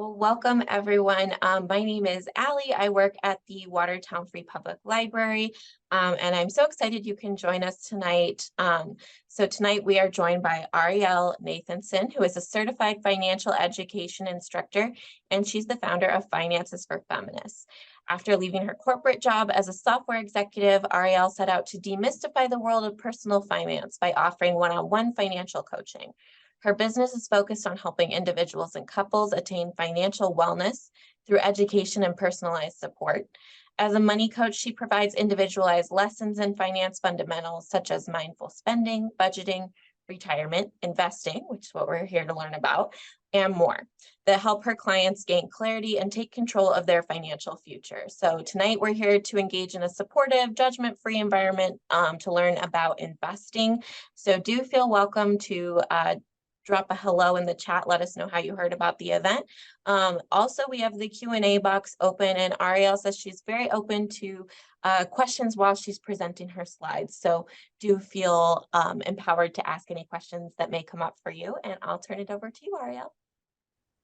Well, welcome everyone. My name is Allie. I work at the Watertown Free Public Library, and I'm so excited you can join us tonight. So tonight we are joined by Ariel Nathanson, who is a certified financial education instructor, and she's the founder of Finances for Feminists. After leaving her corporate job as a software executive, Ariel set out to demystify the world of personal finance by offering one-on-one financial coaching. Her business is focused on helping individuals and couples attain financial wellness through education and personalized support. As a money coach, she provides individualized lessons in finance fundamentals such as mindful spending, budgeting, retirement, investing, which is what we're here to learn about, and more, that help her clients gain clarity and take control of their financial future. So tonight we're here to engage in a supportive, judgment-free environment to learn about investing. So do feel welcome to drop a hello in the chat. Let us know how you heard about the event. Also, we have the Q&A box open, and Ariel says she's very open to questions while she's presenting her slides. So do feel empowered to ask any questions that may come up for you, and I'll turn it over to you, Ariel.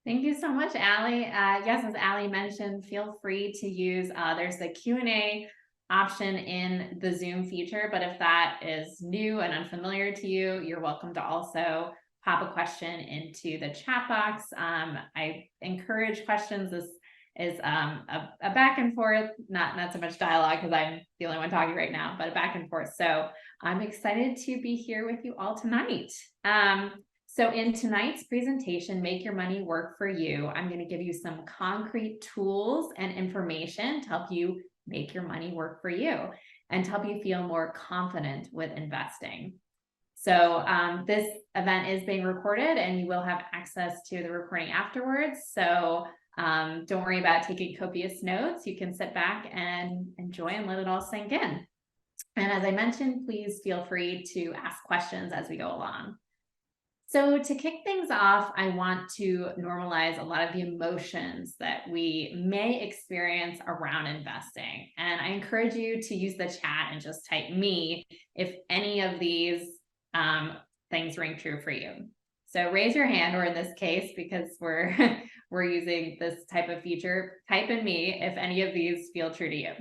Thank you so much, Allie. Yes, as Allie mentioned, feel free to use, there's the Q&A option in the Zoom feature, but if that is new and unfamiliar to you, you're welcome to also pop a question into the chat box. I encourage questions. This is a back and forth, not so much dialogue because I'm the only one talking right now, but a back and forth. So I'm excited to be here with you all tonight. So in tonight's presentation, Make Your Money Work for You, I'm going to give you some concrete tools and information to help you make your money work for you and to help you feel more confident with investing. So this event is being recorded and you will have access to the recording afterwards. So don't worry about taking copious notes. You can sit back and enjoy and let it all sink in. And as I mentioned, please feel free to ask questions as we go along. So to kick things off, I want to normalize a lot of the emotions that we may experience around investing. And I encourage you to use the chat and just type me if any of these things ring true for you. So raise your hand, or in this case, because we're using this type of feature, type in me if any of these feel true to you.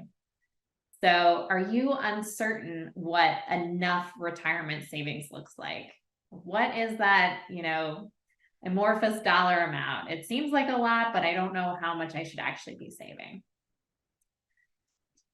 So are you uncertain what enough retirement savings looks like? What is that, amorphous dollar amount? It seems like a lot, but I don't know how much I should actually be saving.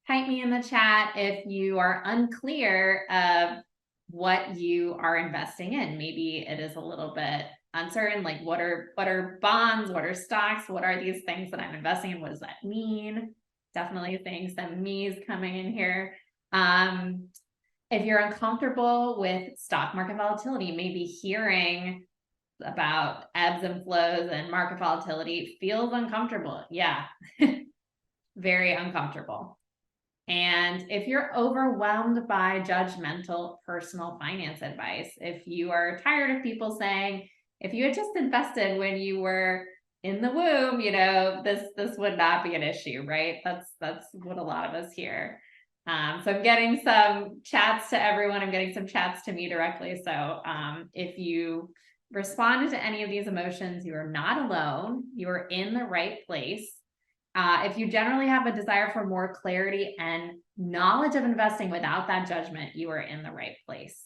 Type me in the chat if you are unclear of what you are investing in. Maybe it is a little bit uncertain, like what are bonds, what are stocks, what are these things that I'm investing in? What does that mean? Definitely seeing some me's coming in here. If you're uncomfortable with stock market volatility, maybe hearing about ebbs and flows and market volatility feels uncomfortable. Yeah, very uncomfortable. And if you're overwhelmed by judgmental personal finance advice, if you are tired of people saying, if you had just invested when you were in the womb, this would not be an issue, right? That's what a lot of us hear. So I'm getting some chats to everyone. I'm getting some chats to me directly. So if you responded to any of these emotions, you are not alone. You are in the right place. If you generally have a desire for more clarity and knowledge of investing without that judgment, you are in the right place.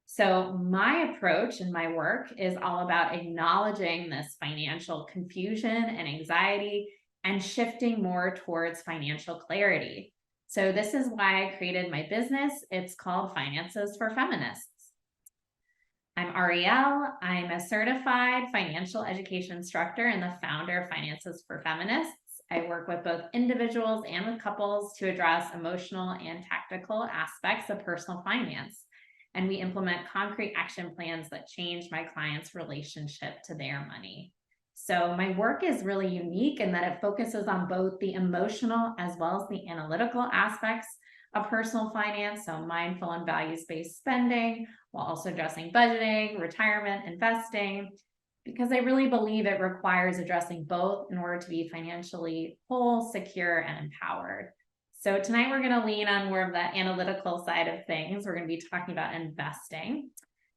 So my approach and my work is all about acknowledging this financial confusion and anxiety and shifting more towards financial clarity. So this is why I created my business. It's called Finances for Feminists. I'm Ariel. I'm a certified financial education instructor and the founder of Finances for Feminists. I work with both individuals and with couples to address emotional and tactical aspects of personal finance. And we implement concrete action plans that change my clients' relationship to their money. So my work is really unique in that it focuses on both the emotional as well as the analytical aspects of personal finance, so mindful and values-based spending, while also addressing budgeting, retirement, investing, because I really believe it requires addressing both in order to be financially whole, secure, and empowered. So tonight we're going to lean on more of the analytical side of things. We're going to be talking about investing.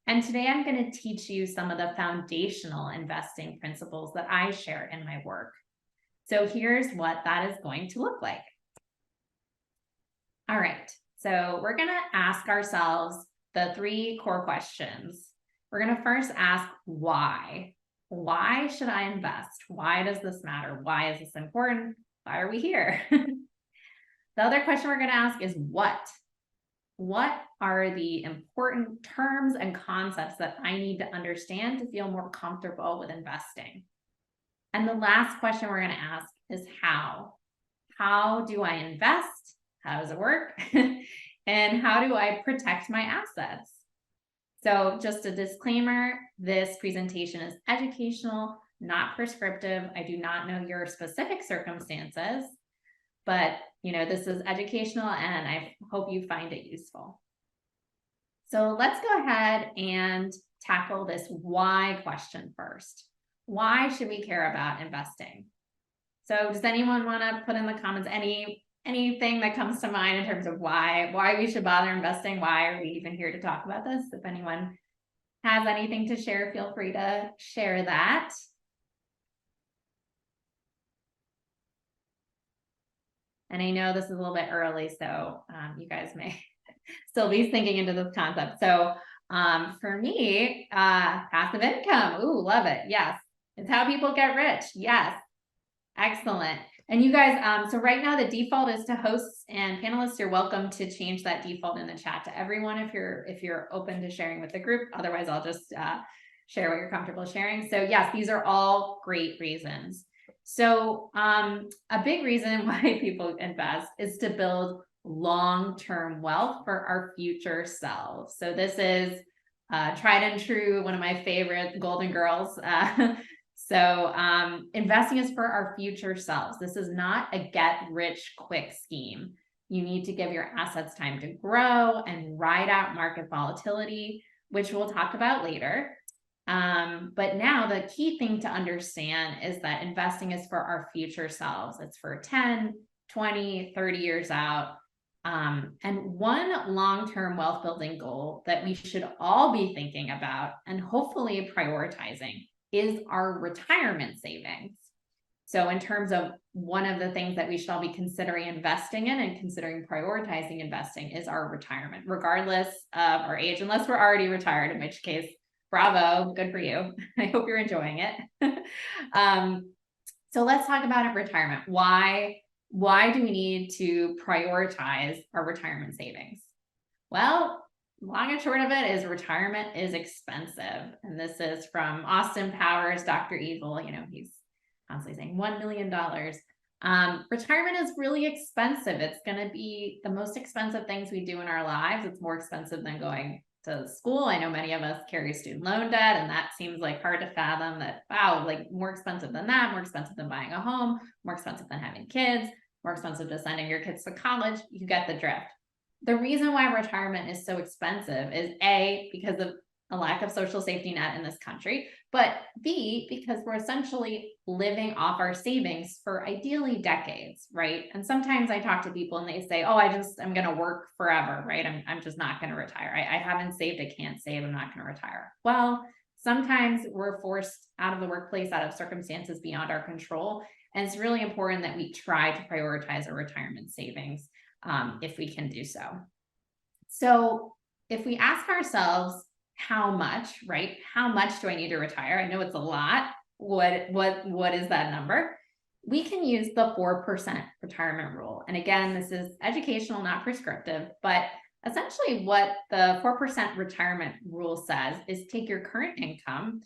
And today I'm going to teach you some of the foundational investing principles that I share in my work. So here's what that is going to look like. All right, so we're gonna ask ourselves the 3 core questions. We're gonna first ask why. Why should I invest? Why does this matter? Why is this important? Why are we here? The other question we're gonna ask is what? What are the important terms and concepts that I need to understand to feel more comfortable with investing? And the last question we're going to ask is how? How do I invest? How does it work? And how do I protect my assets? So just a disclaimer, this presentation is educational, not prescriptive. I do not know your specific circumstances, but this is educational and I hope you find it useful. So let's go ahead and tackle this why question first. Why should we care about investing? So does anyone want to put in the comments anything that comes to mind in terms of why we should bother investing? Why are we even here to talk about this? If anyone has anything to share, feel free to share that. And I know this is a little bit early, so you guys may still be thinking into this concept. So for me, passive income. Ooh, love it. Yes. It's how people get rich. Yes. Excellent. And you guys, so right now the default is to hosts and panelists. You're welcome to change that default in the chat to everyone if you're open to sharing with the group. Otherwise, I'll just share what you're comfortable sharing. So yes, these are all great reasons. So a big reason why people invest is to build long-term wealth for our future selves. So this is tried and true, one of my favorite Golden Girls. So investing is for our future selves. This is not a get-rich-quick scheme. You need to give your assets time to grow and ride out market volatility, which we'll talk about later. But now the key thing to understand is that investing is for our future selves. It's for 10, 20, 30 years out. And one long-term wealth building goal that we should all be thinking about and hopefully prioritizing is our retirement savings. So in terms of one of the things that we should all be considering investing in and considering prioritizing investing is our retirement, regardless of our age, unless we're already retired, in which case, bravo, good for you. I hope you're enjoying it. So let's talk about retirement. Why do we need to prioritize our retirement savings? Well, long and short of it is retirement is expensive. And this is from Austin Powers, Dr. Evil. He's constantly saying $1 million. Retirement is really expensive. It's going to be the most expensive things we do in our lives. It's more expensive than going to school. I know many of us carry student loan debt, and that seems like hard to fathom that, wow, like more expensive than that, more expensive than buying a home, more expensive than having kids, more expensive than sending your kids to college. You get the drift. The reason why retirement is so expensive is A, because of a lack of social safety net in this country, but B, because we're essentially living off our savings for ideally decades, right? And sometimes I talk to people and they say, oh, I'm going to work forever, right? I'm just not going to retire. I haven't saved, I can't save, I'm not going to retire. Well, sometimes we're forced out of the workplace, out of circumstances beyond our control. And it's really important that we try to prioritize our retirement savings if we can do so. So if we ask ourselves, how much, right? How much do I need to retire? I know it's a lot. What is that number? We can use the 4% retirement rule. And again, this is educational, not prescriptive, but essentially what the 4% retirement rule says is take your current income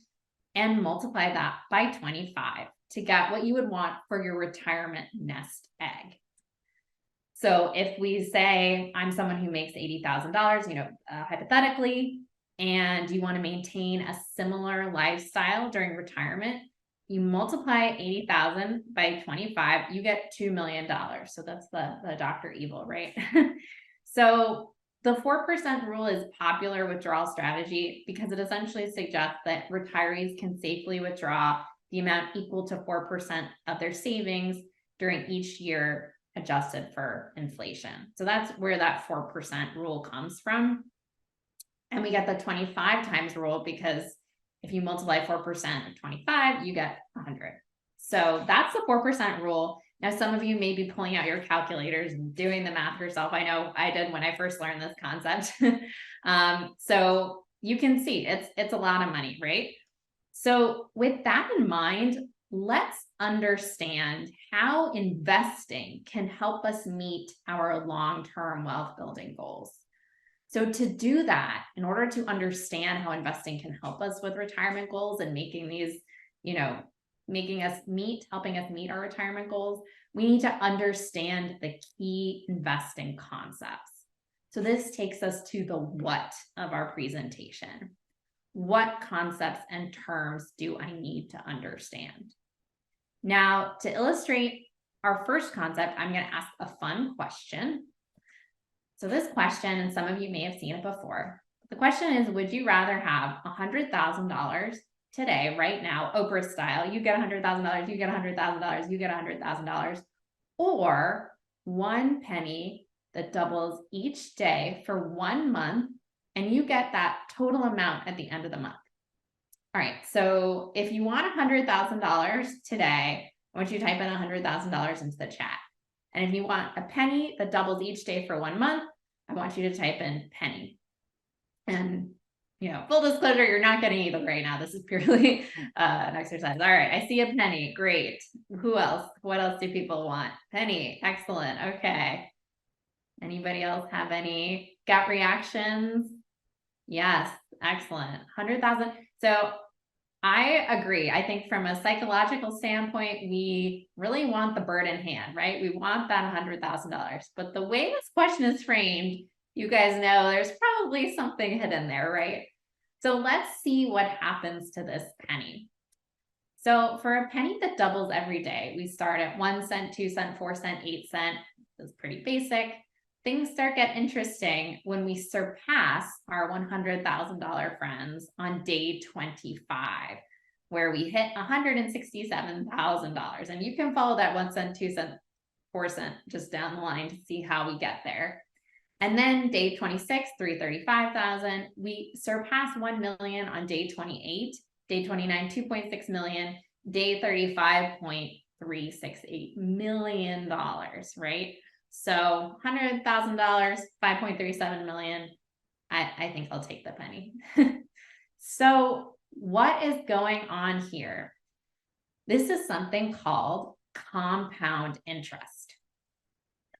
and multiply that by 25 to get what you would want for your retirement nest egg. So if we say I'm someone who makes $80,000, hypothetically, and you want to maintain a similar lifestyle during retirement, you multiply 80,000 by 25, you get $2 million. So that's the Dr. Evil, right? So the 4% rule is popular withdrawal strategy because it essentially suggests that retirees can safely withdraw the amount equal to 4% of their savings during each year adjusted for inflation. So that's where that 4% rule comes from. And we get the 25 times rule because if you multiply 4% of 25, you get 100. So that's the 4% rule. Now, some of you may be pulling out your calculators and doing the math yourself. I know I did when I first learned this concept. So you can see it's a lot of money, right? So with that in mind, let's understand how investing can help us meet our long-term wealth building goals. So to do that, in order to understand how investing can help us with retirement goals and making these, helping us meet our retirement goals, we need to understand the key investing concepts. So this takes us to the what of our presentation. What concepts and terms do I need to understand? Now, to illustrate our first concept, I'm going to ask a fun question. So this question, and some of you may have seen it before, the question is, would you rather have $100,000 today, right now, Oprah style, you get $100,000, you get $100,000, you get $100,000, or one penny that doubles each day for 1 month, and you get that total amount at the end of the month? All right, so if you want $100,000 today, I want you to type in $100,000 into the chat. And if you want a penny that doubles each day for 1 month, I want you to type in penny. And, full disclosure, you're not getting either right now. This is purely an exercise. All right, I see a penny. Great. Who else? What else do people want? Penny. Excellent. Okay. Anybody else have any gut reactions? Yes. Excellent. 100,000. So I agree. I think from a psychological standpoint, we really want the bird in hand, right? We want that $100,000. But the way this question is framed, you guys know there's probably something hidden there, right? So let's see what happens to this penny. So for a penny that doubles every day, we start at 1 cent, 2 cent, 4 cent, 8 cent. This is pretty basic. Things start get interesting when we surpass our $100,000 friends on day 25, where we hit $167,000. And you can follow that 1 cent, 2 cent, 4 cent just down the line to see how we get there. And then day 26, 335,000. We surpass 1 million on day 28, day 29, 2.6 million, day 35, $368 million, right? So $100,000, 5.37 million. I think I'll take the penny. So what is going on here? This is something called compound interest.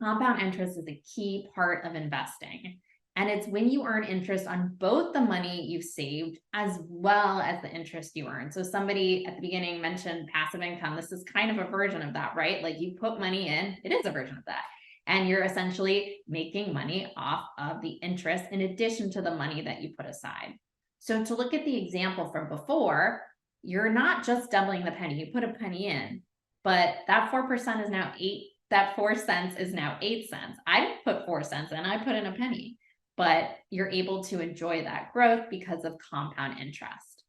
Compound interest is a key part of investing. And it's when you earn interest on both the money you've saved as well as the interest you earn. So somebody at the beginning mentioned passive income. This is kind of a version of that, right? Like you put money in, it is a version of that. And you're essentially making money off of the interest in addition to the money that you put aside. So to look at the example from before, you're not just doubling the penny. You put a penny in, but that 4% is now 4 cents is now 8 cents. I didn't put 4 cents in, I put in a penny, but you're able to enjoy that growth because of compound interest.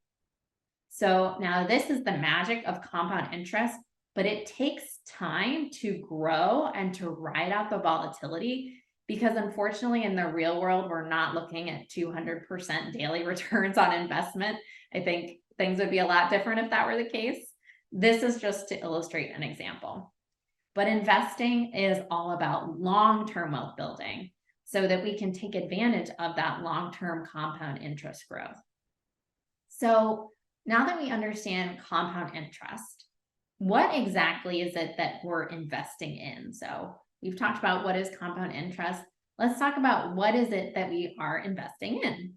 So now this is the magic of compound interest, but it takes time to grow and to ride out the volatility, because unfortunately in the real world, we're not looking at 200% daily returns on investment. I think things would be a lot different if that were the case. This is just to illustrate an example. But investing is all about long-term wealth building so that we can take advantage of that long-term compound interest growth. So now that we understand compound interest, what exactly is it that we're investing in? So we've talked about what is compound interest. Let's talk about what is it that we are investing in.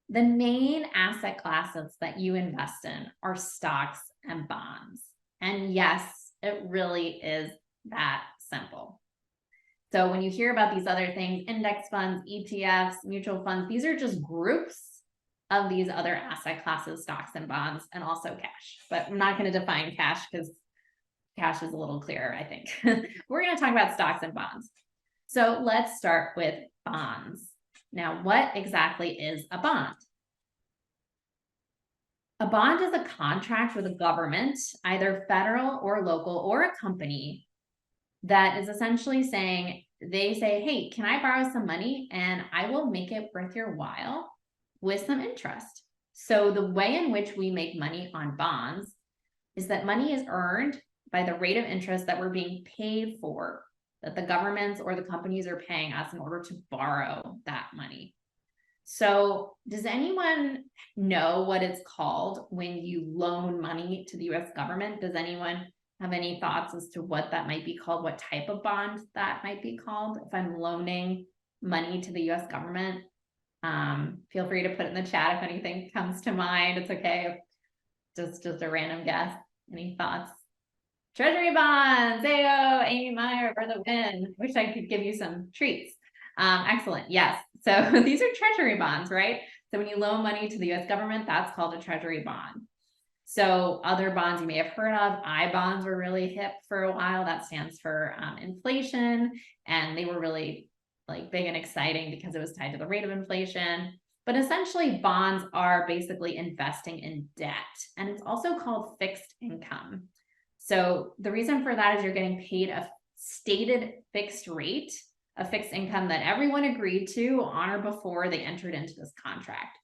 The main asset classes that you invest in are stocks and bonds. And yes, it really is that simple. So when you hear about these other things, index funds, ETFs, mutual funds, these are just groups of these other asset classes, stocks and bonds, and also cash. But I'm not going to define cash because cash is a little clearer, I think. We're going to talk about stocks and bonds. So let's start with bonds. Now, what exactly is a bond? A bond is a contract with a government, either federal or local or a company, that is essentially saying, they say, hey, can I borrow some money and I will make it worth your while with some interest. So the way in which we make money on bonds, is that money is earned by the rate of interest that we're being paid for, that the governments or the companies are paying us in order to borrow that money. So does anyone know what it's called when you loan money to the US government? Does anyone have any thoughts as to what that might be called? What type of bond that might be called if I'm loaning money to the US government? Feel free to put it in the chat if anything comes to mind. It's okay. Just a random guess. Any thoughts? Treasury bonds. Ayo, Amy Meyer for the win. Wish I could give you some treats. Excellent. Yes. So these are treasury bonds, right? So when you loan money to the US government, that's called a treasury bond. So other bonds you may have heard of, I bonds were really hip for a while. That stands for inflation. And they were really like big and exciting because it was tied to the rate of inflation. But essentially bonds are basically investing in debt. And it's also called fixed income. So the reason for that is you're getting paid a stated fixed rate, a fixed income that everyone agreed to on or before they entered into this contract.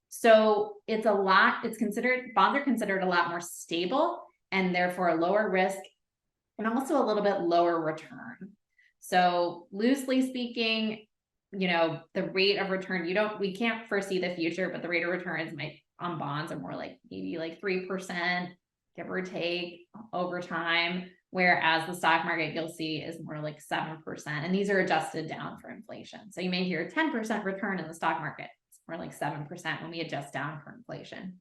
So bonds are considered a lot more stable and therefore a lower risk and also a little bit lower return. So loosely speaking, the rate of return, we can't foresee the future, but the rate of returns on bonds are more like maybe like 3%, give or take over time. Whereas the stock market you'll see is more like 7%. And these are adjusted down for inflation. So you may hear 10% return in the stock market. It's more like 7% when we adjust down for inflation.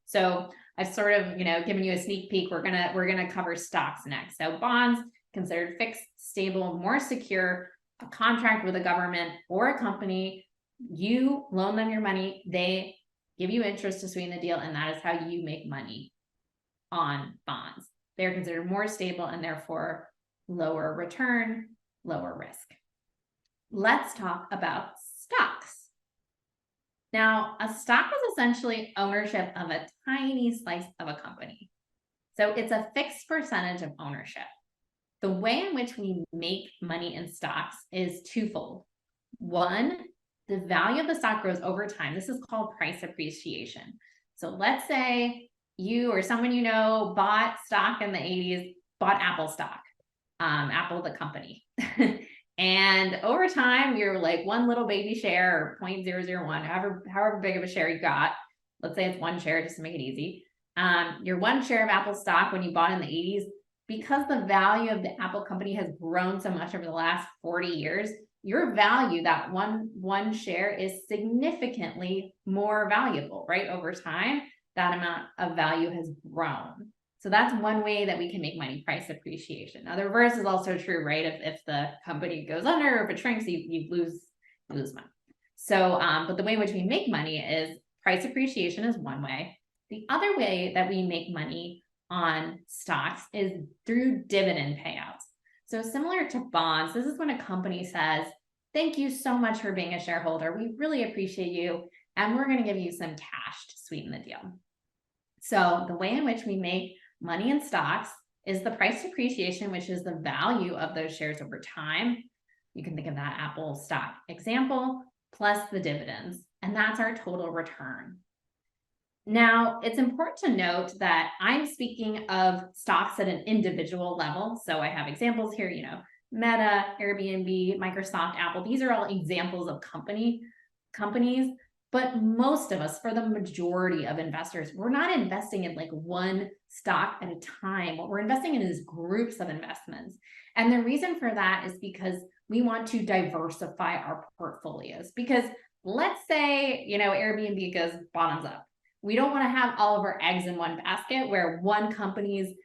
So I've sort of, given you a sneak peek. We're gonna cover stocks next. So bonds, considered fixed, stable, more secure, a contract with a government or a company. You loan them your money, they give you interest to sweeten the deal, and that is how you make money on bonds. They're considered more stable and therefore lower return, lower risk. Let's talk about stocks. Now, a stock is essentially ownership of a tiny slice of a company. So it's a fixed percentage of ownership. The way in which we make money in stocks is twofold. One, the value of the stock grows over time. This is called price appreciation. So let's say you or someone you know bought stock in the 80s, bought Apple stock, Apple the company. And over time, you're like one little baby share or 0.001, however big of a share you got. Let's say it's one share just to make it easy. Your one share of Apple stock when you bought in the 80s, because the value of the Apple company has grown so much over the last 40 years, your value, that one share, is significantly more valuable, right? Over time, that amount of value has grown. So that's one way that we can make money, price appreciation. Now, the reverse is also true, right? If the company goes under or if it shrinks, you lose money. So, but the way in which we make money is price appreciation is one way. The other way that we make money on stocks is through dividend payouts. So similar to bonds, this is when a company says, thank you so much for being a shareholder. We really appreciate you. And we're going to give you some cash to sweeten the deal. So the way in which we make money in stocks is the price appreciation, which is the value of those shares over time. You can think of that Apple stock example, plus the dividends, and that's our total return. Now, it's important to note that I'm speaking of stocks at an individual level. So I have examples here, Meta, Airbnb, Microsoft, Apple. These are all examples of companies. But most of us, for the majority of investors, we're not investing in like one stock at a time. What we're investing in is groups of investments. And the reason for that is because we want to diversify our portfolios. Because let's say, Airbnb goes bottoms up. We don't want to have all of our eggs in one basket where one company's,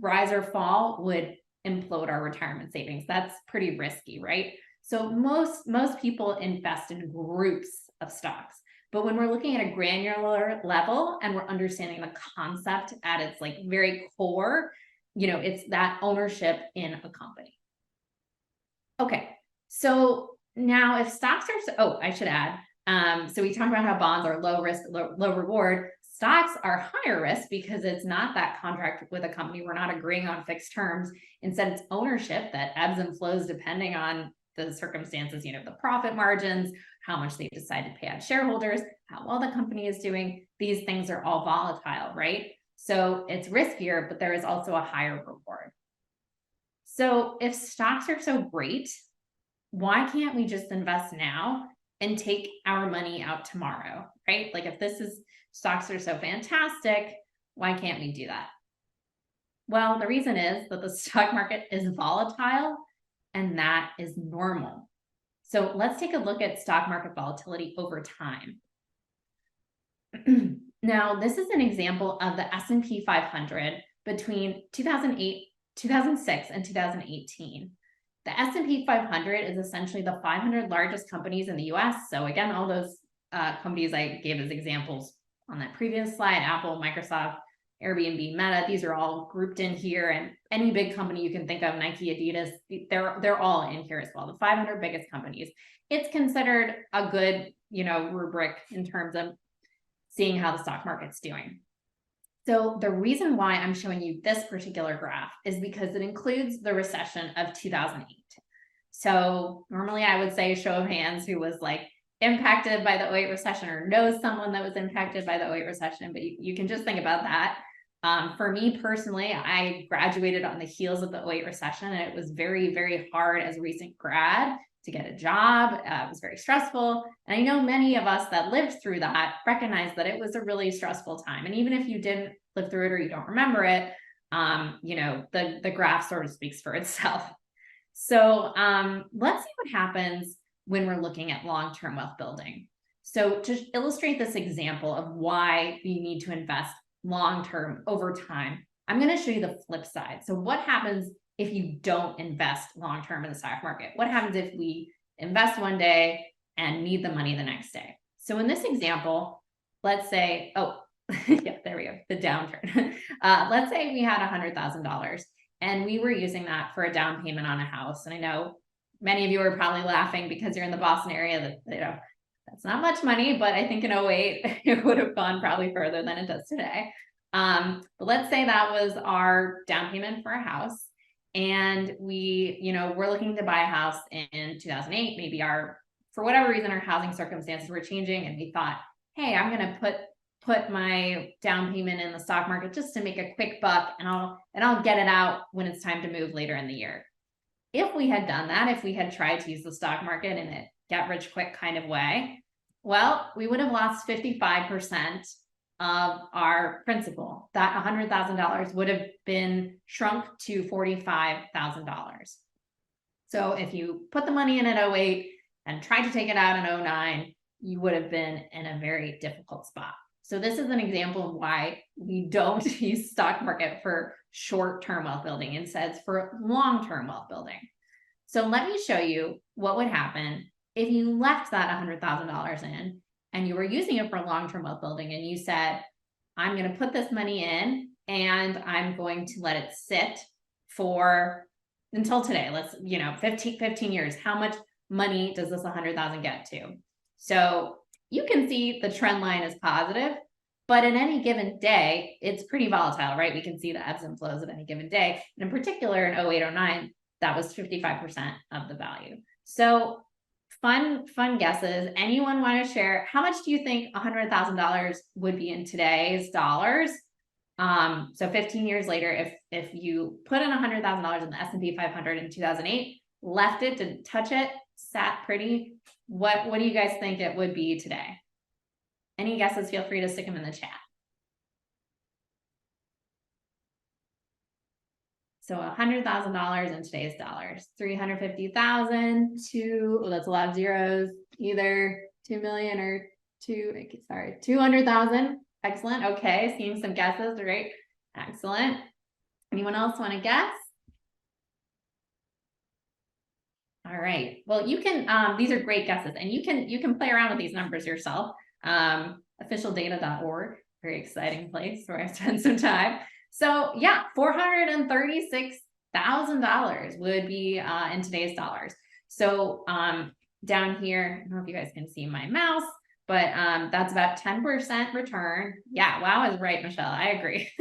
rise or fall would implode our retirement savings. That's pretty risky, right? So most people invest in groups of stocks. But when we're looking at a granular level and we're understanding the concept at its like very core, it's that ownership in a company. Okay, so now if stocks are, I should add, so we talked about how bonds are low risk, low reward. Stocks are higher risk because it's not that contract with a company. We're not agreeing on fixed terms. Instead, it's ownership that ebbs and flows depending on the circumstances, the profit margins, how much they decide to pay out shareholders, how well the company is doing. These things are all volatile, right? So it's riskier, but there is also a higher reward. So if stocks are so great, why can't we just invest now and take our money out tomorrow, right? Like if stocks are so fantastic, why can't we do that? Well, the reason is that the stock market is volatile, and that is normal. So let's take a look at stock market volatility over time. Now, this is an example of the S&P 500 between 2008, 2006, and 2018. The S&P 500 is essentially the 500 largest companies in the US. So again, all those companies I gave as examples on that previous slide, Apple, Microsoft, Airbnb, Meta, these are all grouped in here, and any big company you can think of, Nike, Adidas, they're all in here as well. The 500 biggest companies. It's considered a good, rubric in terms of seeing how the stock market's doing. So the reason why I'm showing you this particular graph is because it includes the recession of 2008. So normally I would say show of hands who was like impacted by the 2008 recession or knows someone that was impacted by the 2008 recession, but you can just think about that. For me personally, I graduated on the heels of the 2008 recession, and it was very, very hard as a recent grad to get a job. It was very stressful. And I know many of us that lived through that recognize that it was a really stressful time. And even if you didn't live through it or you don't remember it, the graph sort of speaks for itself. So let's see what happens when we're looking at long-term wealth building. So to illustrate this example of why we need to invest long-term over time, I'm going to show you the flip side. So what happens if you don't invest long-term in the stock market? What happens if we invest one day and need the money the next day? So in this example, let's say, yeah, there we go, the downturn. Let's say we had $100,000 and we were using that for a down payment on a house. And I know many of you are probably laughing because you're in the Boston area that, that's not much money, but I think in 2008, it would have gone probably further than it does today. But let's say that was our down payment for a house. And we're looking to buy a house in 2008. Maybe for whatever reason, our housing circumstances were changing, and we thought, hey, I'm going to put my down payment in the stock market just to make a quick buck, and I'll get it out when it's time to move later in the year. If we had done that, if we had tried to use the stock market in a get rich quick kind of way, well, we would have lost 55% of our principal. That $100,000 would have been shrunk to $45,000. So if you put the money in at 2008 and tried to take it out in 2009, you would have been in a very difficult spot. So this is an example of why we don't use stock market for short-term wealth building. Instead, it's for long-term wealth building. So let me show you what would happen if you left that $100,000 in and you were using it for long-term wealth building, and you said, I'm going to put this money in and I'm going to let it sit until today. Let's, 15 years. How much money does this 100,000 get to? So you can see the trend line is positive, but in any given day, it's pretty volatile, right? We can see the ebbs and flows of any given day. And in particular, in 2008, 2009, that was 55% of the value. So fun guesses. Anyone want to share? How much do you think $100,000 would be in today's dollars? So 15 years later, if you put in $100,000 in the S&P 500 in 2008, left it, didn't touch it, sat pretty, what do you guys think it would be today? Any guesses? Feel free to stick them in the chat. So $100,000 in today's dollars, 350,000 to, that's a lot of zeros, either 2 million or 200,000. Excellent. Okay. Seeing some guesses, right? Excellent. Anyone else want to guess? All right. Well, you can, these are great guesses, and you can play around with these numbers yourself. Officialdata.org, very exciting place where I spent some time. So yeah, $436,000 would be in today's dollars. So down here, I don't know if you guys can see my mouse, but that's about 10% return. Yeah, wow, I was right, Michelle. I agree.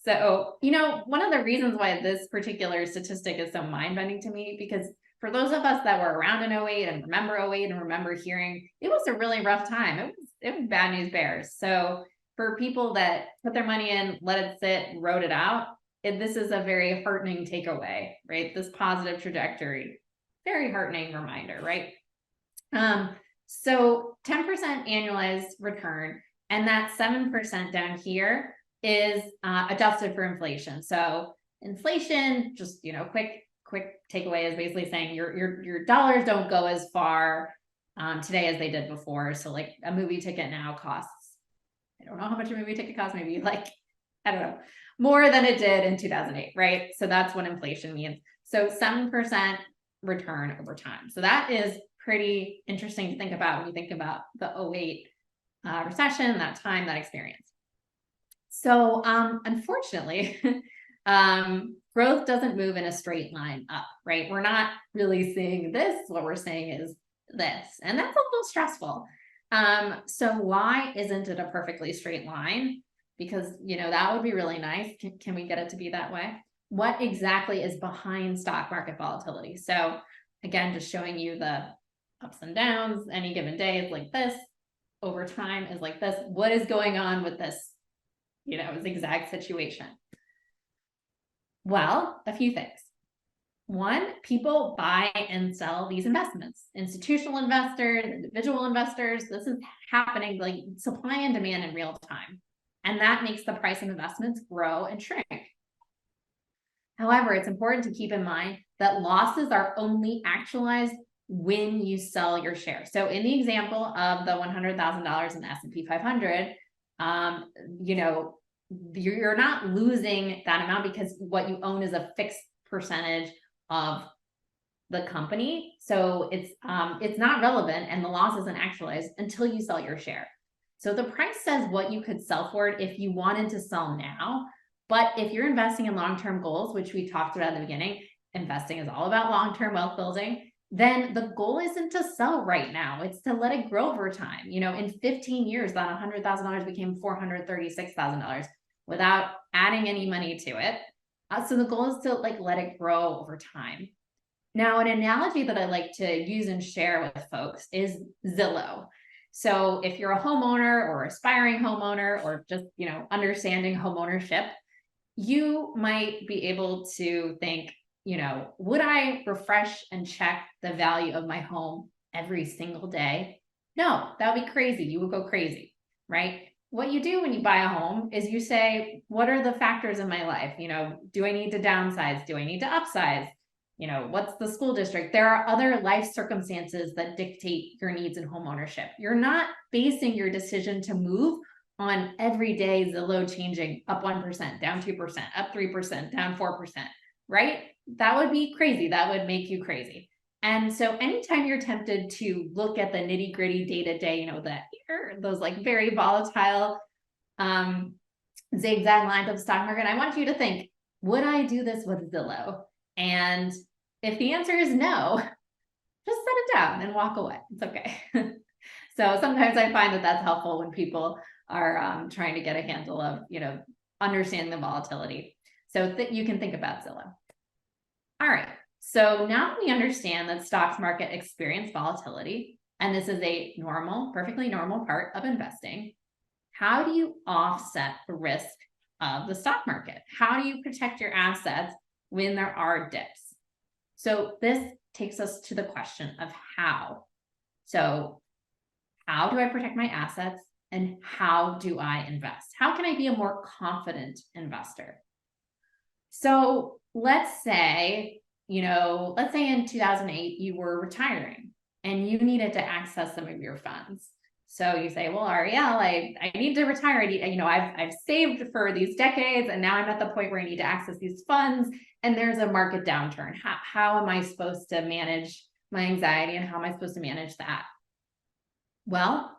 So, one of the reasons why this particular statistic is so mind-bending to me, because for those of us that were around in 2008 and remember 2008 and remember hearing, it was a really rough time. It was bad news bears. So for people that put their money in, let it sit, wrote it out, this is a very heartening takeaway, right? This positive trajectory, very heartening reminder, right? So 10% annualized return, and that 7% down here is adjusted for inflation. So inflation, just, quick takeaway is basically saying your dollars don't go as far today as they did before. So like a movie ticket now costs, I don't know how much a movie ticket costs, maybe like, I don't know, more than it did in 2008, right? So that's what inflation means. So 7% return over time. So that is pretty interesting to think about when you think about the 08 recession, that time, that experience. So unfortunately, growth doesn't move in a straight line up, right? We're not really seeing this. What we're seeing is this, and that's a little stressful. So why isn't it a perfectly straight line? Because, that would be really nice. Can we get it to be that way? What exactly is behind stock market volatility? So again, just showing you the ups and downs. Any given day is like this. Over time is like this. What is going on with this, exact situation? Well, a few things. One, people buy and sell these investments. Institutional investors, individual investors, this is happening like supply and demand in real time. And that makes the price of investments grow and shrink. However, it's important to keep in mind that losses are only actualized when you sell your share. So in the example of the $100,000 in the S&P 500, you're not losing that amount because what you own is a fixed percentage of the company. So it's not relevant, and the loss isn't actualized until you sell your share. So the price says what you could sell for it if you wanted to sell now. But if you're investing in long-term goals, which we talked about in the beginning, investing is all about long-term wealth building, then the goal isn't to sell right now. It's to let it grow over time. In 15 years, that $100,000 became $436,000 without adding any money to it. So the goal is to let it grow over time. Now, an analogy that I like to use and share with folks is Zillow. So if you're a homeowner or aspiring homeowner or just, understanding homeownership, you might be able to think, would I refresh and check the value of my home every single day? No, that would be crazy. You would go crazy, right? What you do when you buy a home is you say, what are the factors in my life? Do I need to downsize? Do I need to upsize? What's the school district? There are other life circumstances that dictate your needs in home ownership. You're not basing your decision to move on every day Zillow changing up 1%, down 2%, up 3%, down 4%, right? That would be crazy. That would make you crazy. And so anytime you're tempted to look at the nitty gritty day to day, those very volatile zigzag lines of the stock market, I want you to think, would I do this with Zillow? And if the answer is no, just set it down and walk away. It's okay. So sometimes I find that that's helpful when people are trying to get a handle of, understanding the volatility. So you can think about Zillow. All right. So now that we understand that stocks market experience volatility, and this is a perfectly normal part of investing, how do you offset the risk of the stock market? How do you protect your assets when there are dips? So this takes us to the question of how. So how do I protect my assets, and how do I invest? How can I be a more confident investor? So let's say in 2008, you were retiring and you needed to access some of your funds. So you say, well, Ariel, I need to retire. I've saved for these decades, and now I'm at the point where I need to access these funds, and there's a market downturn. How am I supposed to manage my anxiety, and how am I supposed to manage that? Well,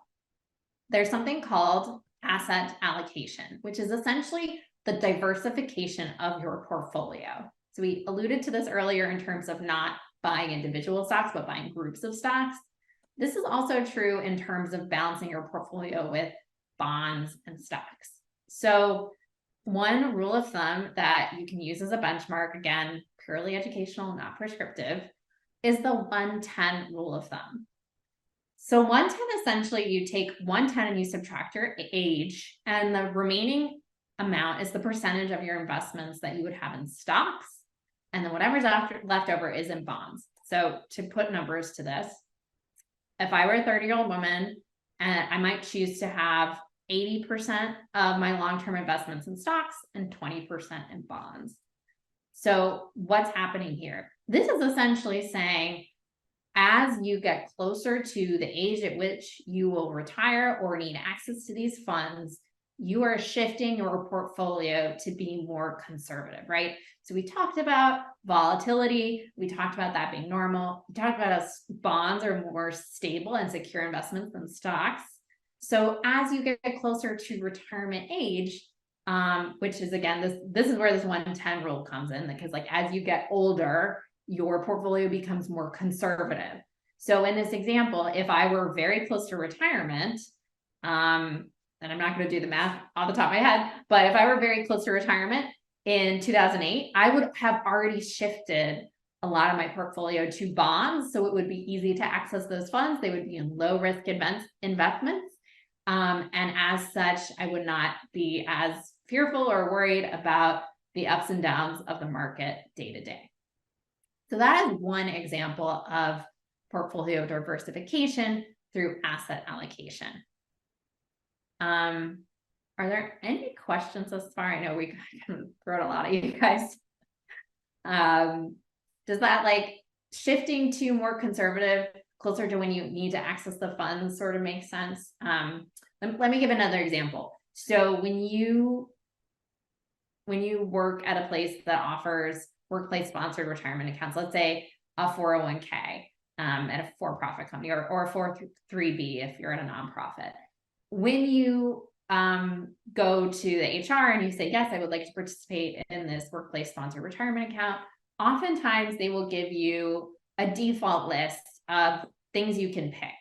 there's something called asset allocation, which is essentially the diversification of your portfolio. So we alluded to this earlier in terms of not buying individual stocks, but buying groups of stocks. This is also true in terms of balancing your portfolio with bonds and stocks. So one rule of thumb that you can use as a benchmark, again, purely educational, not prescriptive, is the 1-10 rule of thumb. So 110, essentially you take 110 and you subtract your age, and the remaining amount is the percentage of your investments that you would have in stocks. And then whatever's left over is in bonds. So to put numbers to this, if I were a 30-year-old woman, and I might choose to have 80% of my long-term investments in stocks and 20% in bonds. So what's happening here? This is essentially saying, as you get closer to the age at which you will retire or need access to these funds, you are shifting your portfolio to be more conservative, right? So we talked about volatility. We talked about that being normal. We talked about us bonds are more stable and secure investments than stocks. So as you get closer to retirement age, which is, again, this is where this 110 rule comes in, because like as you get older, your portfolio becomes more conservative. So in this example, if I were very close to retirement, and I'm not going to do the math off the top of my head, but if I were very close to retirement in 2008, I would have already shifted a lot of my portfolio to bonds. So it would be easy to access those funds. They would be in low risk investments. And as such, I would not be as fearful or worried about the ups and downs of the market day to day. So that is one example of portfolio diversification through asset allocation. Are there any questions thus far? I know we kind of wrote a lot of you guys. Does that, like, shifting to more conservative, closer to when you need to access the funds, sort of make sense? Let me give another example. So when you work at a place that offers workplace sponsored retirement accounts, let's say a 401k at a for-profit company, or a 403b if you're at a nonprofit. When you go to the HR and you say, yes, I would like to participate in this workplace sponsored retirement account, oftentimes they will give you a default list of things you can pick,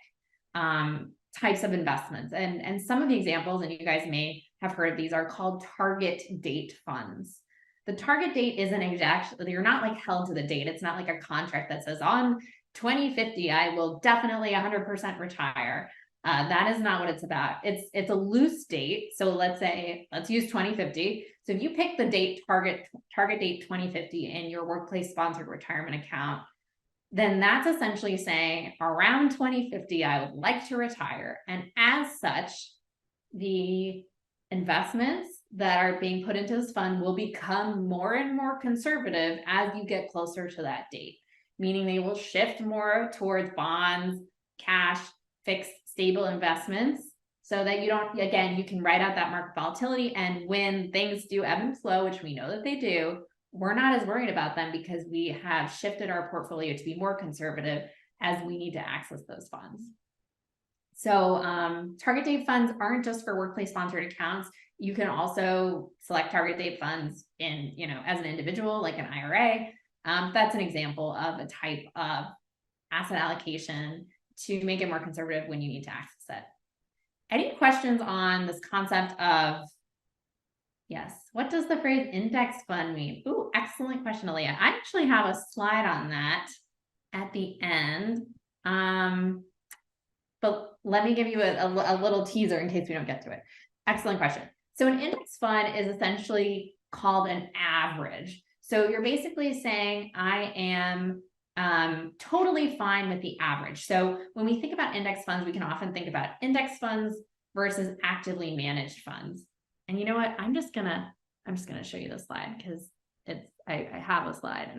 types of investments. And some of the examples, and you guys may have heard of these, are called target date funds. The target date isn't exactly, you're not like held to the date. It's not like a contract that says on 2050, I will definitely 100% retire. That is not what it's about. It's a loose date. So let's use 2050. So if you pick the date, target date 2050 in your workplace sponsored retirement account, then that's essentially saying around 2050, I would like to retire. And as such, the investments that are being put into this fund will become more and more conservative as you get closer to that date, meaning they will shift more towards bonds, cash, fixed, stable investments, so that you don't, again, you can ride out that market volatility. And when things do ebb and flow, which we know that they do, we're not as worried about them because we have shifted our portfolio to be more conservative as we need to access those funds. So target date funds aren't just for workplace sponsored accounts. You can also select target date funds in, as an individual, like an IRA. That's an example of a type of asset allocation to make it more conservative when you need to access it. Any questions on this concept of, yes, what does the phrase index fund mean? Ooh, excellent question, Aaliyah. I actually have a slide on that at the end. But let me give you a little teaser in case we don't get to it. Excellent question. So an index fund is essentially called an average. So you're basically saying, I am totally fine with the average. So when we think about index funds, we can often think about index funds versus actively managed funds. And you know what? I'm just gonna show you the slide because I have a slide.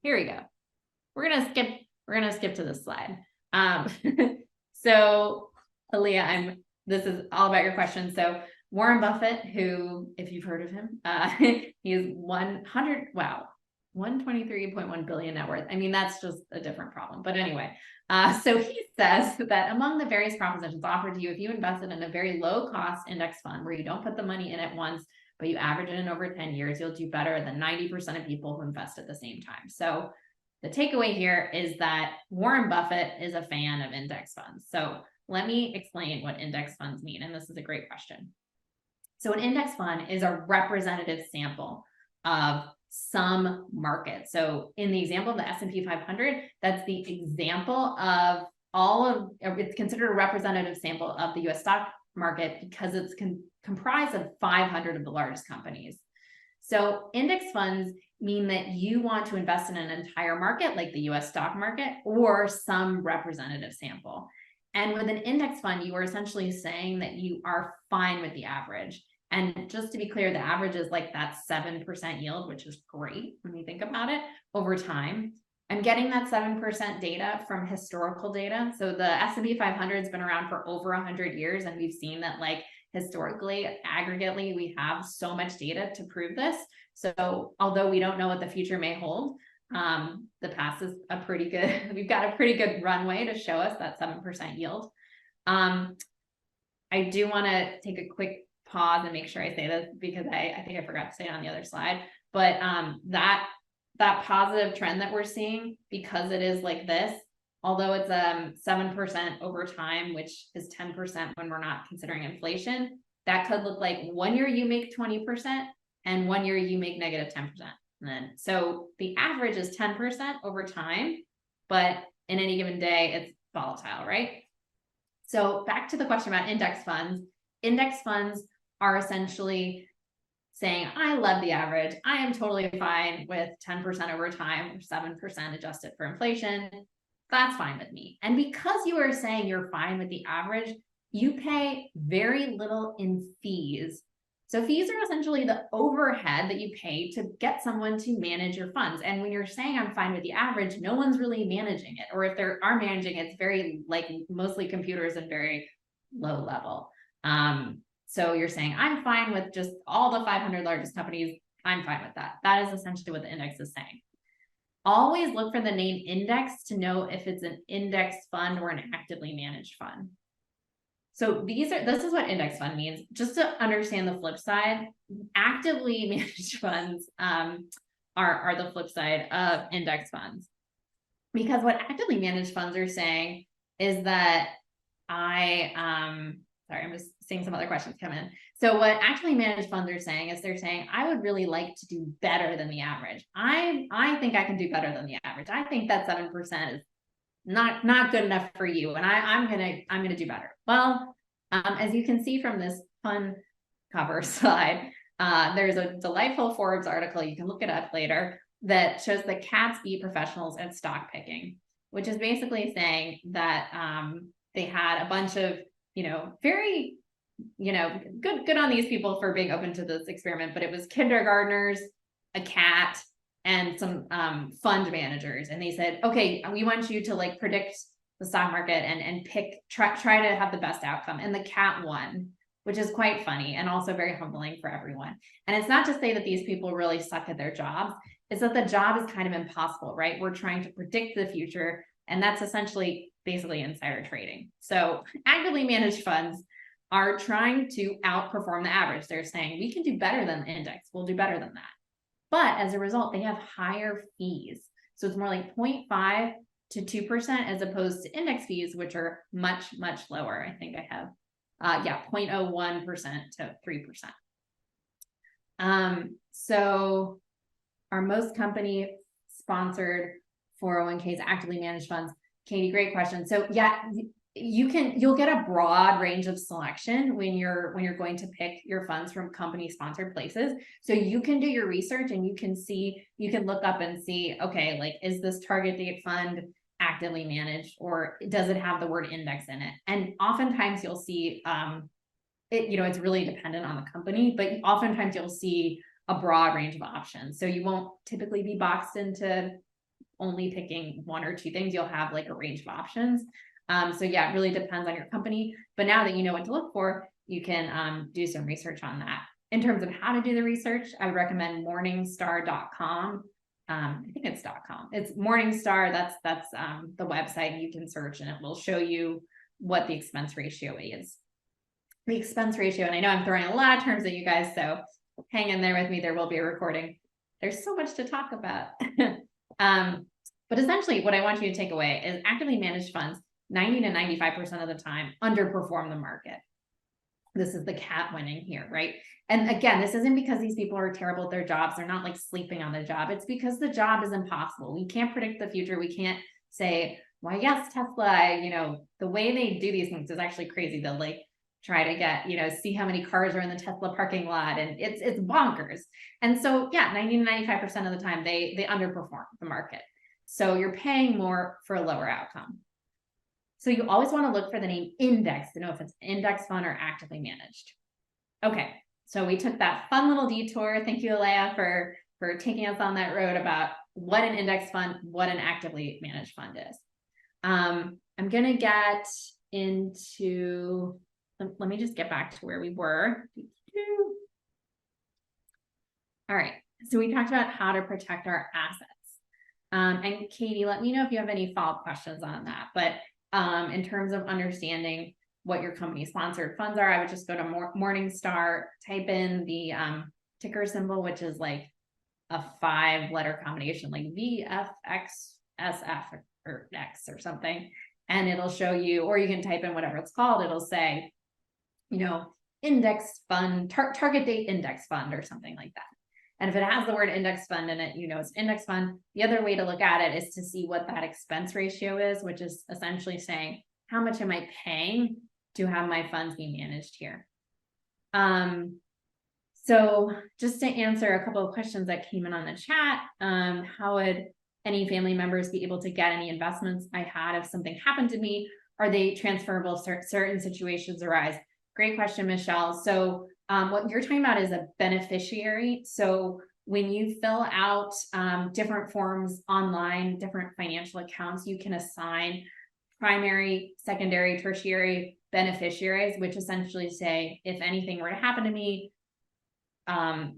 Here we go. We're gonna skip to this slide. So Aaliyah, this is all about your question. So Warren Buffett, who, if you've heard of him, he is 123.1 billion net worth. I mean, that's just a different problem. But anyway, so he says that among the various propositions offered to you, if you invested in a very low cost index fund where you don't put the money in at once, but you average it in over 10 years, you'll do better than 90% of people who invest at the same time. So the takeaway here is that Warren Buffett is a fan of index funds. So let me explain what index funds mean. And this is a great question. So an index fund is a representative sample of some market. So in the example of the S&P 500, that's the example of it's considered a representative sample of the US stock market because it's comprised of 500 of the largest companies. So index funds mean that you want to invest in an entire market, like the US stock market, or some representative sample. And with an index fund, you are essentially saying that you are fine with the average. And just to be clear, the average is like that 7% yield, which is great when you think about it over time. I'm getting that 7% data from historical data. So the S&P 500 has been around for over 100 years, and we've seen that, like, historically, aggregately, we have so much data to prove this. So although we don't know what the future may hold, the past is a pretty good, we've got a pretty good runway to show us that 7% yield. I do want to take a quick pause and make sure I say this, because I think I forgot to say it on the other slide, but that positive trend that we're seeing, because it is like this, although it's 7% over time, which is 10% when we're not considering inflation, that could look like 1 year you make 20% and 1 year you make negative 10%. And then, so the average is 10% over time, but in any given day, it's volatile, right? So back to the question about index funds. Index funds are essentially saying, I love the average. I am totally fine with 10% over time, or 7% adjusted for inflation. That's fine with me. And because you are saying you're fine with the average, you pay very little in fees. So fees are essentially the overhead that you pay to get someone to manage your funds. And when you're saying I'm fine with the average, no one's really managing it. Or if they are managing it, it's very, like, mostly computers and very low level. So you're saying I'm fine with just all the 500 largest companies. I'm fine with that. That is essentially what the index is saying. Always look for the name index to know if it's an index fund or an actively managed fund. So this is what index fund means. Just to understand the flip side, actively managed funds are the flip side of index funds. Because what actively managed funds are saying is that sorry, I'm just seeing some other questions come in. So what actively managed funds are saying is they're saying, I would really like to do better than the average. I think I can do better than the average. I think that 7% is not good enough for you, and I'm gonna do better. Well, as you can see from this fun cover slide, there's a delightful Forbes article, you can look it up later, that shows that cats beat professionals at stock picking, which is basically saying that they had a bunch of, very, good on these people for being open to this experiment, but it was kindergartners, a cat, and some fund managers. And they said, okay, we want you to, like, predict the stock market and try to have the best outcome. And the cat won, which is quite funny and also very humbling for everyone. And it's not to say that these people really suck at their jobs. It's that the job is kind of impossible, right? We're trying to predict the future, and that's essentially basically insider trading. So actively managed funds are trying to outperform the average. They're saying, we can do better than the index. We'll do better than that. But as a result, they have higher fees. So it's more like 0.5 to 2% as opposed to index fees, which are much, much lower. I think I have, 0.01% to 3%. So are most company sponsored 401ks actively managed funds? Katie, great question. So yeah, you'll get a broad range of selection when you're going to pick your funds from company sponsored places. So you can do your research and you can look up and see, okay, like, is this target date fund actively managed, or does it have the word index in it? And oftentimes you'll see it's really dependent on the company, but oftentimes you'll see a broad range of options. So you won't typically be boxed into only picking one or two things. You'll have, like, a range of options. So yeah, it really depends on your company. But now that you know what to look for, you can do some research on that. In terms of how to do the research, I would recommend morningstar.com. I think it's .com. It's Morningstar. That's the website. You can search and it will show you what the expense ratio is. The expense ratio, and I know I'm throwing a lot of terms at you guys, so hang in there with me. There will be a recording. There's so much to talk about. But essentially what I want you to take away is actively managed funds 90 to 95% of the time underperform the market. This is the cat winning here, right? And again, this isn't because these people are terrible at their jobs. They're not, like, sleeping on the job. It's because the job is impossible. We can't predict the future. We can't say, why, yes, Tesla, the way they do these things is actually crazy. They'll like try to get, see how many cars are in the Tesla parking lot, and it's bonkers. And so, yeah, 90 to 95% of the time they underperform the market. So you're paying more for a lower outcome. So you always want to look for the name index to know if it's an index fund or actively managed. Okay, so we took that fun little detour. Thank you, Alea, for taking us on that road about what an index fund, what an actively managed fund is. I'm gonna get into, let me just get back to where we were. All right, so we talked about how to protect our assets. And Katie, let me know if you have any follow-up questions on that. But in terms of understanding what your company sponsored funds are, I would just go to Morningstar, type in the ticker symbol, which is like a 5-letter combination, like VFXSF or X or something. And it'll show you, or you can type in whatever it's called. It'll say, index fund, target date index fund or something like that. And if it has the word index fund in it, it's index fund. The other way to look at it is to see what that expense ratio is, which is essentially saying, how much am I paying to have my funds be managed here? So just to answer a couple of questions that came in on the chat, how would any family members be able to get any investments I had if something happened to me? Are they transferable? Certain situations arise. Great question, Michelle. So what you're talking about is a beneficiary. So when you fill out different forms online, different financial accounts, you can assign primary, secondary, tertiary beneficiaries, which essentially say, if anything were to happen to me,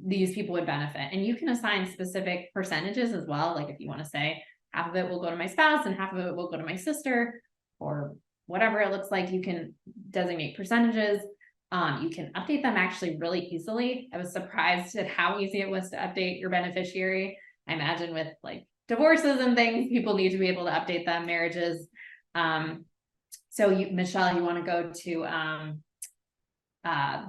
these people would benefit. And you can assign specific percentages as well. Like if you want to say half of it will go to my spouse and half of it will go to my sister, or whatever it looks like, you can designate percentages. You can update them actually really easily. I was surprised at how easy it was to update your beneficiary. I imagine with like divorces and things, people need to be able to update them, marriages. So Michelle, you want to go to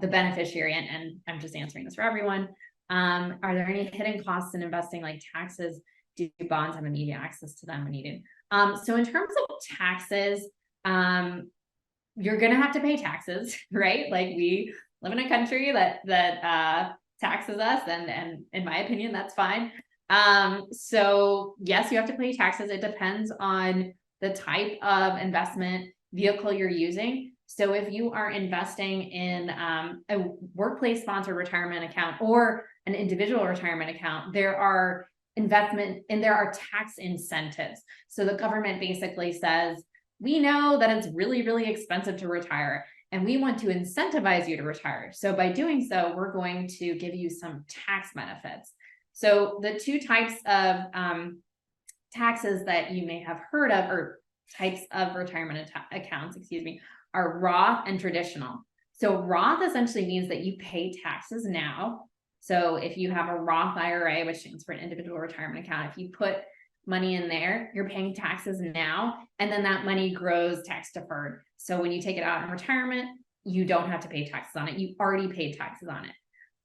the beneficiary, and I'm just answering this for everyone. Are there any hidden costs in investing, like taxes? Do bonds have immediate access to them when needed? So in terms of taxes, you're going to have to pay taxes, right? Like we live in a country that taxes us, and in my opinion, that's fine. So yes, you have to pay taxes. It depends on the type of investment vehicle you're using. So if you are investing in a workplace sponsored retirement account or an individual retirement account, there are tax incentives. So the government basically says, we know that it's really, really expensive to retire, and we want to incentivize you to retire. So by doing so, we're going to give you some tax benefits. So the two types of taxes that you may have heard of, or types of retirement accounts, are Roth and traditional. So Roth essentially means that you pay taxes now. So if you have a Roth IRA, which stands for an individual retirement account, if you put money in there, you're paying taxes now, and then that money grows tax deferred. So when you take it out in retirement, you don't have to pay taxes on it. You already paid taxes on it.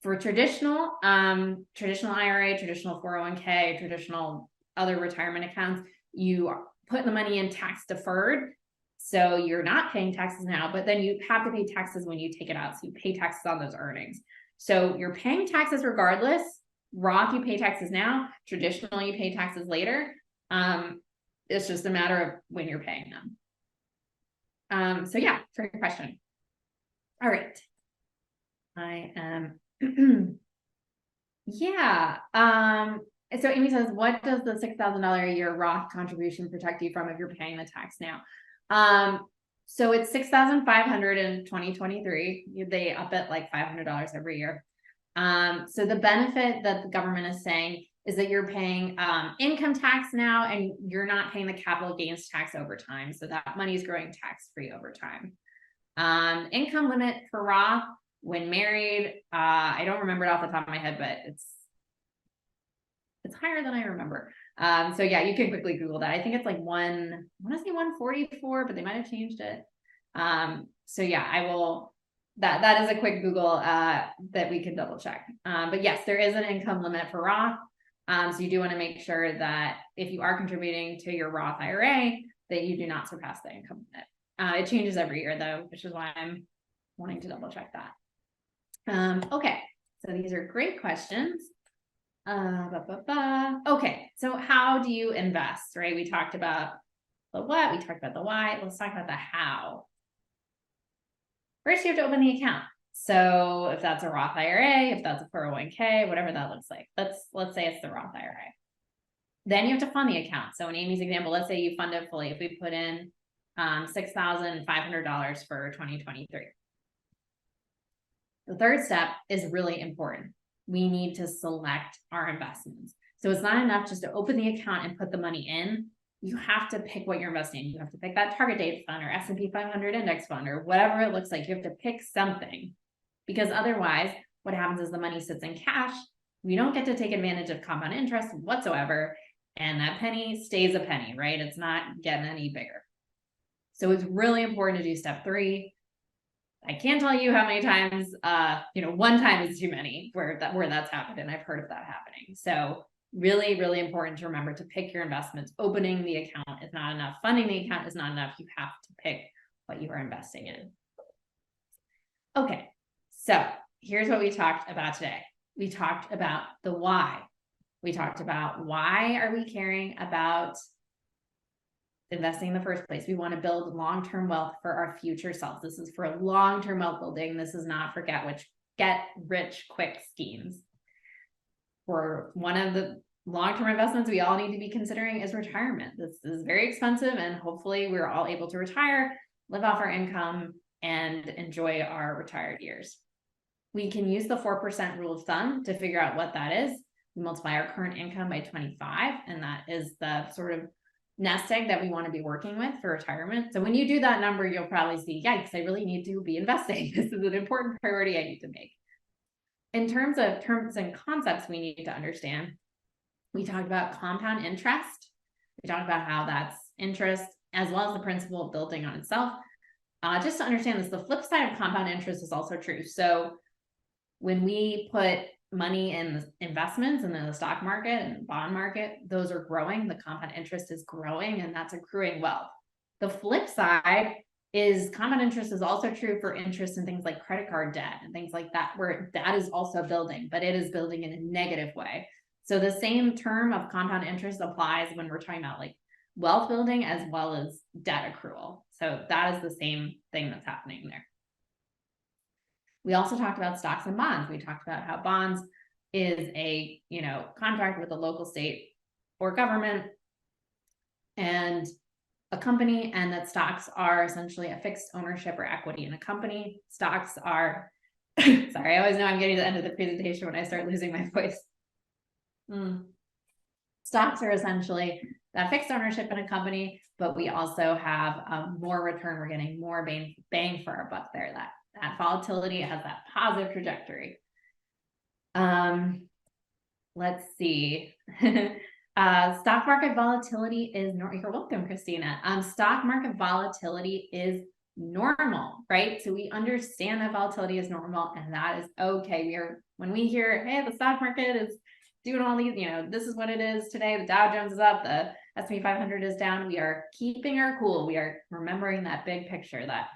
For traditional IRA, traditional 401k, traditional other retirement accounts, you put the money in tax deferred. So you're not paying taxes now, but then you have to pay taxes when you take it out. So you pay taxes on those earnings. So you're paying taxes regardless. Roth, you pay taxes now. Traditional, you pay taxes later. It's just a matter of when you're paying them. So yeah, great question. All right. I am, yeah. So Amy says, what does the $6,000 a year Roth contribution protect you from if you're paying the tax now? So it's $6,500 in 2023. They up it like $500 every year. So the benefit that the government is saying is that you're paying income tax now, and you're not paying the capital gains tax over time. So that money is growing tax-free over time. Income limit for Roth when married, I don't remember it off the top of my head, but it's higher than I remember. So yeah, you can quickly Google that. I think it's like I want to say 144, but they might have changed it. So yeah, I will, that is a quick Google that we can double check. But yes, there is an income limit for Roth. So you do want to make sure that if you are contributing to your Roth IRA, that you do not surpass the income limit. It changes every year though, which is why I'm wanting to double check that. Okay, so these are great questions. Okay, so how do you invest, right? We talked about the what, we talked about the why. Let's talk about the how. First, you have to open the account. So if that's a Roth IRA, if that's a 401k, whatever that looks like, let's say it's the Roth IRA. Then you have to fund the account. So in Amy's example, let's say you fund it fully. If we put in $6,500 for 2023. The third step is really important. We need to select our investments. So it's not enough just to open the account and put the money in. You have to pick what you're investing in. You have to pick that target date fund or S&P 500 index fund or whatever it looks like. You have to pick something, because otherwise what happens is the money sits in cash. We don't get to take advantage of compound interest whatsoever. And that penny stays a penny, right? It's not getting any bigger. So it's really important to do step 3. I can't tell you how many times, one time is too many where that's happened. And I've heard of that happening. So really, really important to remember to pick your investments. Opening the account is not enough. Funding the account is not enough. You have to pick what you are investing in. Okay, so here's what we talked about today. We talked about the why. We talked about why are we caring about investing in the first place. We want to build long-term wealth for our future selves. This is for long-term wealth building. This is not for get rich quick schemes. For one of the long-term investments we all need to be considering is retirement. This is very expensive, and hopefully we're all able to retire, live off our income, and enjoy our retired years. We can use the 4% rule of thumb to figure out what that is. We multiply our current income by 25, and that is the sort of nest egg that we want to be working with for retirement. So when you do that number, you'll probably see, yikes, I really need to be investing. This is an important priority I need to make. In terms of terms and concepts we need to understand, we talked about compound interest. We talked about how that's interest as well as the principle of building on itself. Just to understand this, the flip side of compound interest is also true. So when we put money in investments and then the stock market and bond market, those are growing. The compound interest is growing, and that's accruing wealth. The flip side is compound interest is also true for interest in things like credit card debt and things like that, where that is also building, but it is building in a negative way. So the same term of compound interest applies when we're talking about like wealth building as well as debt accrual. So that is the same thing that's happening there. We also talked about stocks and bonds. We talked about how bonds is a, contract with a local, state, or government and a company, and that stocks are essentially a fixed ownership or equity in a company. Stocks are, sorry, I always know I'm getting to the end of the presentation when I start losing my voice. Stocks are essentially that fixed ownership in a company, but we also have more return. We're getting more bang for our buck there. That volatility has that positive trajectory. Let's see. Stock market volatility is normal. You're welcome, Christina. Stock market volatility is normal, right? So we understand that volatility is normal, and that is okay. When we hear, hey, the stock market is doing all these, this is what it is today. The Dow Jones is up, the S&P 500 is down. We are keeping our cool. We are remembering that big picture, that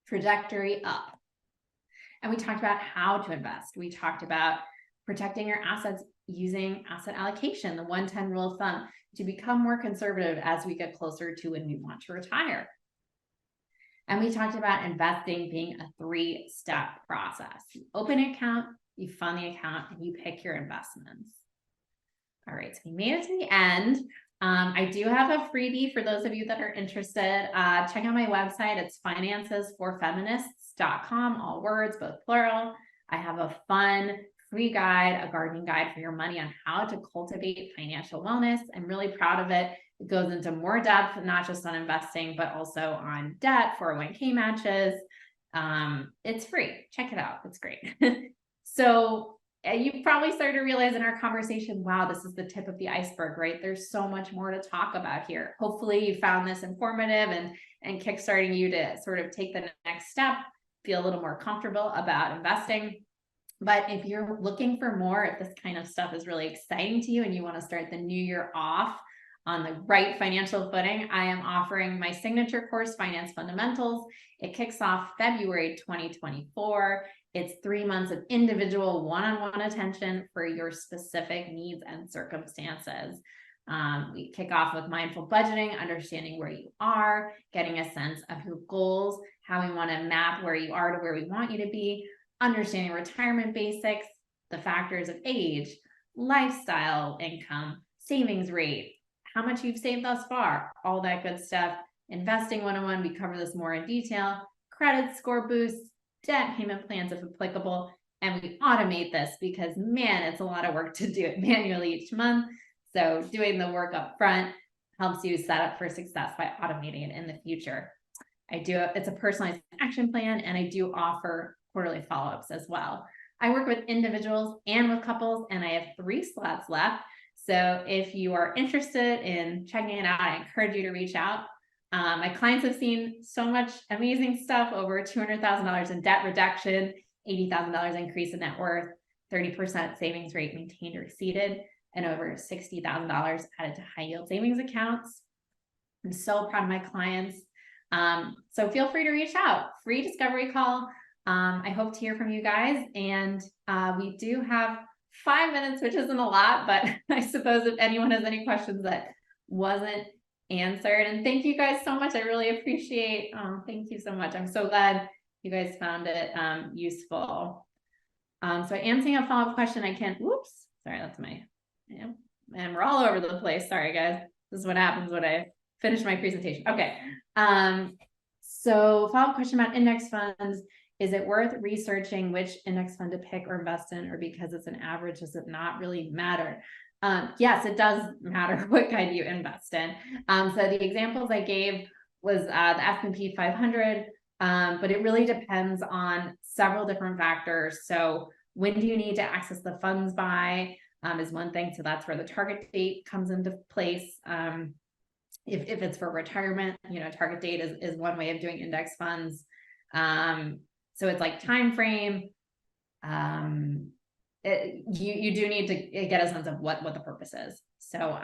trajectory up. And we talked about how to invest. We talked about protecting your assets using asset allocation, the 1-10 rule of thumb, to become more conservative as we get closer to when we want to retire. And we talked about investing being a 3-step process. You open an account, you fund the account, and you pick your investments. All right, so we made it to the end. I do have a freebie for those of you that are interested. Check out my website. It's financesforfeminists.com, all words, both plural. I have a fun free guide, a gardening guide for your money on how to cultivate financial wellness. I'm really proud of it. It goes into more depth, not just on investing, but also on debt, 401k matches. It's free. Check it out. It's great. So you probably started to realize in our conversation, wow, this is the tip of the iceberg, right? There's so much more to talk about here. Hopefully you found this informative and kickstarting you to sort of take the next step, feel a little more comfortable about investing. But if you're looking for more, if this kind of stuff is really exciting to you and you want to start the new year off on the right financial footing, I am offering my signature course, Finance Fundamentals. It kicks off February 2024. It's 3 months of individual one-on-one attention for your specific needs and circumstances. We kick off with mindful budgeting, understanding where you are, getting a sense of your goals, how we want to map where you are to where we want you to be, understanding retirement basics, the factors of age, lifestyle, income, savings rate, how much you've saved thus far, all that good stuff. Investing 101, we cover this more in detail, credit score boosts, debt payment plans if applicable, and we automate this because, man, it's a lot of work to do it manually each month. So doing the work up front helps you set up for success by automating it in the future. It's a personalized action plan, and I do offer quarterly follow-ups as well. I work with individuals and with couples, and I have 3 slots left. So if you are interested in checking it out, I encourage you to reach out. My clients have seen so much amazing stuff: over $200,000 in debt reduction, $80,000 increase in net worth, 30% savings rate maintained or exceeded, and over $60,000 added to high yield savings accounts. I'm so proud of my clients. So feel free to reach out. Free discovery call. I hope to hear from you guys. And we do have 5 minutes, which isn't a lot, but I suppose if anyone has any questions that wasn't answered. And thank you guys so much. I really appreciate, thank you so much. I'm so glad you guys found it useful. So I am seeing a follow-up question. I can't, whoops, sorry, that's my, yeah, and we're all over the place. Sorry, guys. This is what happens when I finish my presentation. Okay. So follow-up question about index funds. Is it worth researching which index fund to pick or invest in, or because it's an average, does it not really matter? Yes, it does matter what kind you invest in. So the examples I gave was the S&P 500, but it really depends on several different factors. So when do you need to access the funds by is one thing. So that's where the target date comes into place. If it's for retirement, target date is one way of doing index funds. So it's like time frame. You do need to get a sense of what the purpose is. So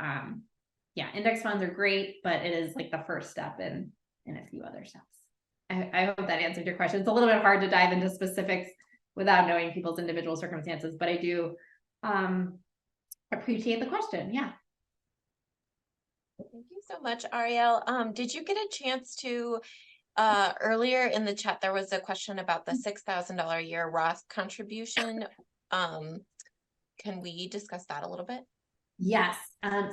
yeah, index funds are great, but it is like the first step in a few other steps. I hope that answered your question. It's a little bit hard to dive into specifics without knowing people's individual circumstances, but I do appreciate the question. Yeah. Thank you so much, Ariel. Did you get a chance to earlier in the chat, there was a question about the $6,000 a year Roth contribution. Can we discuss that a little bit? Yes.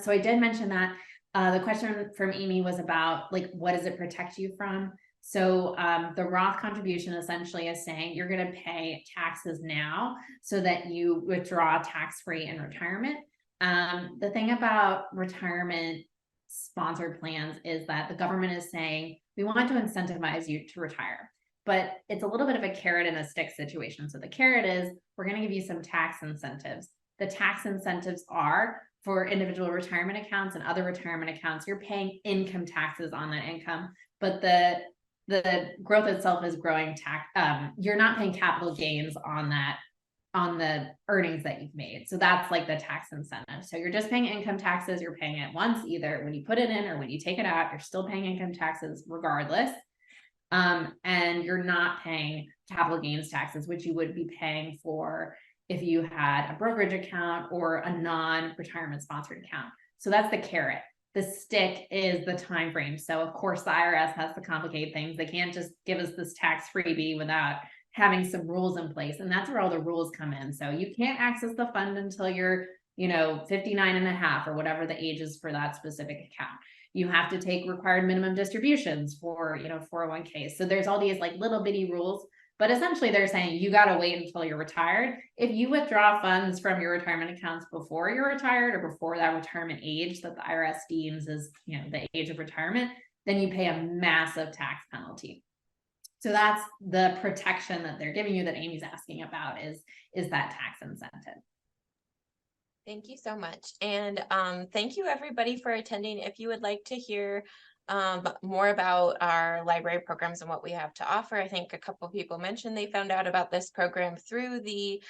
So I did mention that. The question from Amy was about, like, what does it protect you from? So the Roth contribution essentially is saying you're going to pay taxes now so that you withdraw tax-free in retirement. The thing about retirement sponsored plans is that the government is saying, we want to incentivize you to retire, but it's a little bit of a carrot and a stick situation. So the carrot is, we're going to give you some tax incentives. The tax incentives are for individual retirement accounts and other retirement accounts. You're paying income taxes on that income, but the growth itself is growing tax. You're not paying capital gains on the earnings that you've made. So that's like the tax incentive. So you're just paying income taxes. You're paying it once, either when you put it in or when you take it out. You're still paying income taxes regardless. And you're not paying capital gains taxes, which you would be paying for if you had a brokerage account or a non-retirement sponsored account. So that's the carrot. The stick is the time frame. So of course the IRS has to complicate things. They can't just give us this tax freebie without having some rules in place. And that's where all the rules come in. So you can't access the fund until you're, 59 and a half or whatever the age is for that specific account. You have to take required minimum distributions for, 401k. So there's all these like little bitty rules, but essentially they're saying you got to wait until you're retired. If you withdraw funds from your retirement accounts before you're retired or before that retirement age that the IRS deems as, the age of retirement, then you pay a massive tax penalty. So that's the protection that they're giving you that Amy's asking about is that tax incentive. Thank you so much. And thank you everybody for attending. If you would like to hear more about our library programs and what we have to offer, I think a couple of people mentioned they found out about this program through the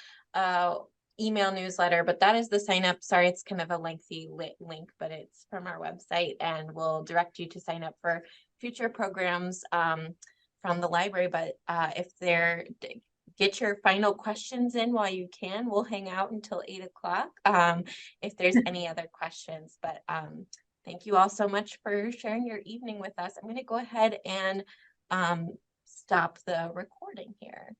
email newsletter, but that is the sign up. Sorry, it's kind of a lengthy link, but it's from our website, and we'll direct you to sign up for future programs from the library. But if they're get your final questions in while you can. We'll hang out until 8 o'clock if there's any other questions. But thank you all so much for sharing your evening with us. I'm going to go ahead and stop the recording here.